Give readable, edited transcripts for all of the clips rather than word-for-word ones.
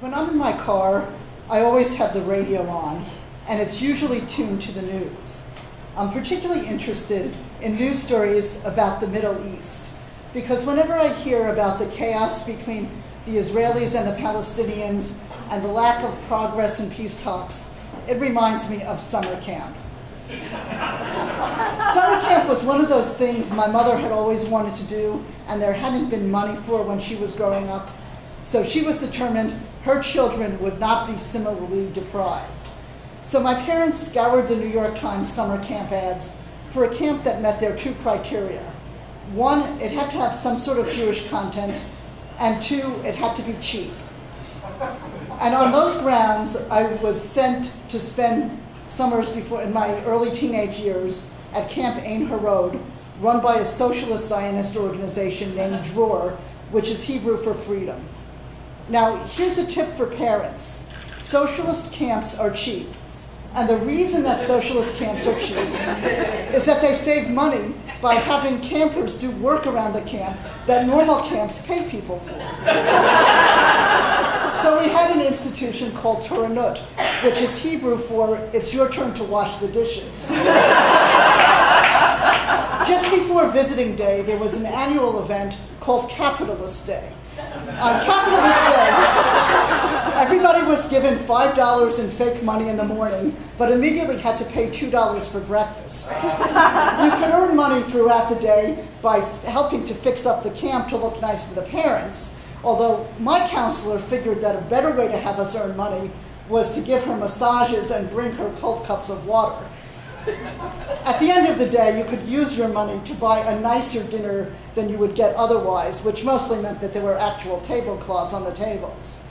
When I'm in my car, I always have the radio on, and it's usually tuned to the news. I'm particularly interested in news stories about the Middle East, because whenever I hear about the chaos between the Israelis and the Palestinians and the lack of progress in peace talks, it reminds me of summer camp. Summer camp was one of those things my mother had always wanted to do, and there hadn't been money for when she was growing up. So she was determined her children would not be similarly deprived. So my parents scoured the New York Times summer camp ads for a camp that met their two criteria. One, it had to have some sort of Jewish content, and two, it had to be cheap. And on those grounds, I was sent to spend summers before, in my early teenage years, at Camp Ein Harod, run by a socialist Zionist organization named Dror, which is Hebrew for freedom. Now, here's a tip for parents. Socialist camps are cheap. And the reason that socialist camps are cheap is that they save money by having campers do work around the camp that normal camps pay people for. So we had an institution called Toranut, which is Hebrew for, it's your turn to wash the dishes. Just before visiting day, there was an annual event called Capitalist Day. On Capitalist Day, everybody was given $5 in fake money in the morning, but immediately had to pay $2 for breakfast. You could earn money throughout the day by helping to fix up the camp to look nice for the parents, although my counselor figured that a better way to have us earn money was to give her massages and bring her cold cups of water. At the end of the day, you could use your money to buy a nicer dinner than you would get otherwise, which mostly meant that there were actual tablecloths on the tables.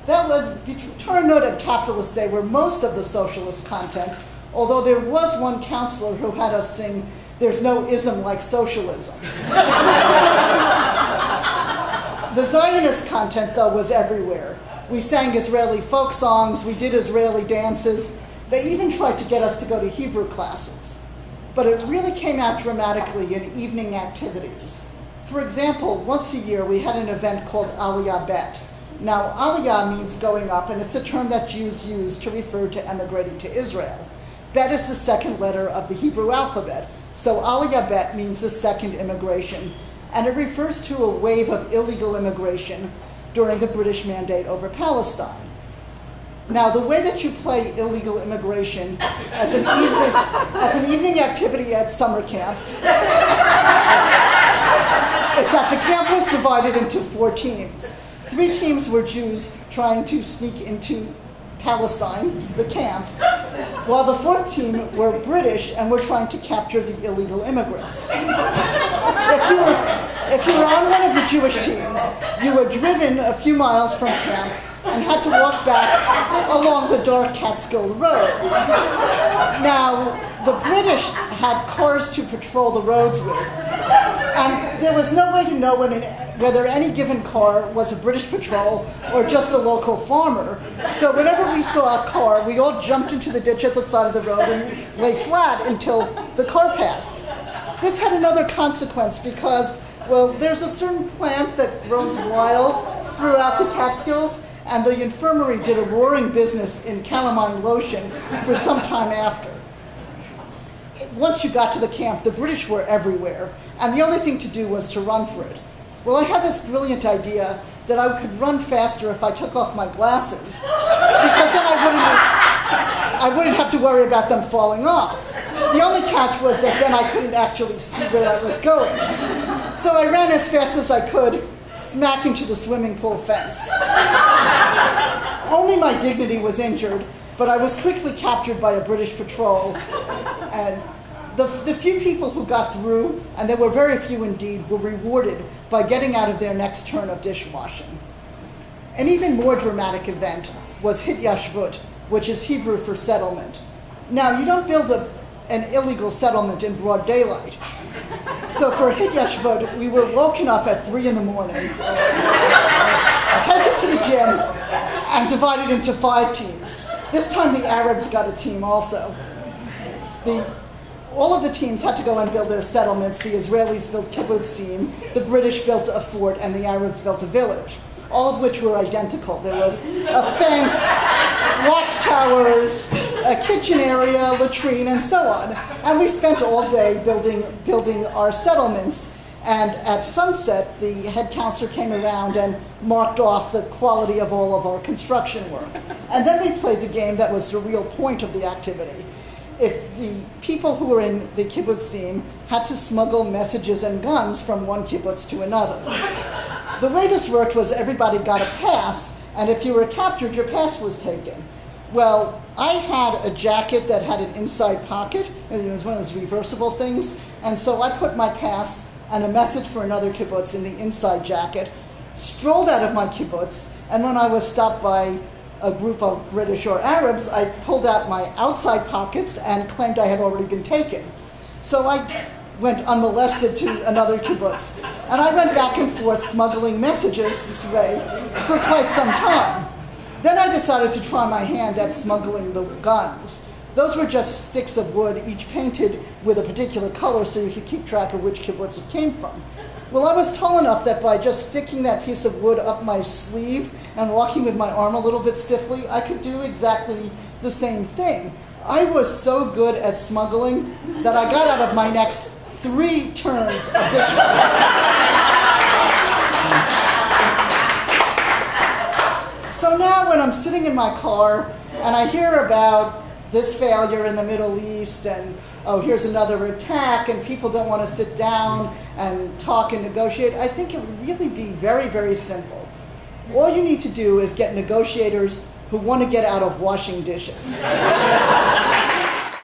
That was, Toranut and Capitalist Day were most of the socialist content, although there was one counselor who had us sing, "There's no ism like socialism." The Zionist content, though, was everywhere. We sang Israeli folk songs, we did Israeli dances. They even tried to get us to go to Hebrew classes. But it really came out dramatically in evening activities. For example, once a year we had an event called Aliyah Bet. Now, Aliyah means going up, and it's a term that Jews use to refer to emigrating to Israel. Bet is the second letter of the Hebrew alphabet, so Aliyah Bet means the second immigration, and it refers to a wave of illegal immigration during the British Mandate over Palestine. Now, the way that you play illegal immigration as an evening activity at summer camp is that the camp was divided into 4 teams. 3 teams were Jews trying to sneak into Palestine, the camp, while the 4th team were British and were trying to capture the illegal immigrants. If you were on one of the Jewish teams, you were driven a few miles from camp and had to walk back along the dark Catskill roads. Now, the British had cars to patrol the roads with, and there was no way to know whether any given car was a British patrol or just a local farmer. So whenever we saw a car, we all jumped into the ditch at the side of the road and lay flat until the car passed. This had another consequence because, well, there's a certain plant that grows wild throughout the Catskills, and the infirmary did a roaring business in calamine lotion for some time after. Once you got to the camp, the British were everywhere, and the only thing to do was to run for it. Well, I had this brilliant idea that I could run faster if I took off my glasses, because then I wouldn't have to worry about them falling off. The only catch was that then I couldn't actually see where I was going. So I ran as fast as I could, smack into the swimming pool fence. Only my dignity was injured, but I was quickly captured by a British patrol. And the few people who got through, and there were very few indeed, were rewarded by getting out of their next turn of dishwashing. An even more dramatic event was Hityashvut, which is Hebrew for settlement. Now, you don't build an illegal settlement in broad daylight. So for Hityashvut, we were woken up at 3 in the morning, taken to the gym, and divided into 5 teams. This time the Arabs got a team also. All of the teams had to go and build their settlements. The Israelis built kibbutzim, the British built a fort, and the Arabs built a village. all of which were identical. There was a fence, watchtowers, a kitchen area, latrine, and so on. And we spent all day building our settlements. And at sunset, the head counselor came around and marked off the quality of all of our construction work. And then we played the game that was the real point of the activity. If the people who were in the kibbutzim had to smuggle messages and guns from one kibbutz to another. The way this worked was everybody got a pass, and if you were captured, your pass was taken. Well, I had a jacket that had an inside pocket. It was one of those reversible things. And so I put my pass and a message for another kibbutz in the inside jacket, strolled out of my kibbutz, and when I was stopped by a group of British or Arabs, I pulled out my outside pockets and claimed I had already been taken. So I went unmolested to another kibbutz. And I went back and forth smuggling messages this way for quite some time. Then I decided to try my hand at smuggling the guns. Those were just sticks of wood, each painted with a particular color so you could keep track of which kibbutz it came from. Well, I was tall enough that by just sticking that piece of wood up my sleeve and walking with my arm a little bit stiffly, I could do exactly the same thing. I was so good at smuggling that I got out of my next 3 turns of dictionary. So now when I'm sitting in my car and I hear about this failure in the Middle East, and oh, here's another attack, and people don't want to sit down and talk and negotiate, I think it would really be very, very simple. All you need to do is get negotiators who want to get out of washing dishes.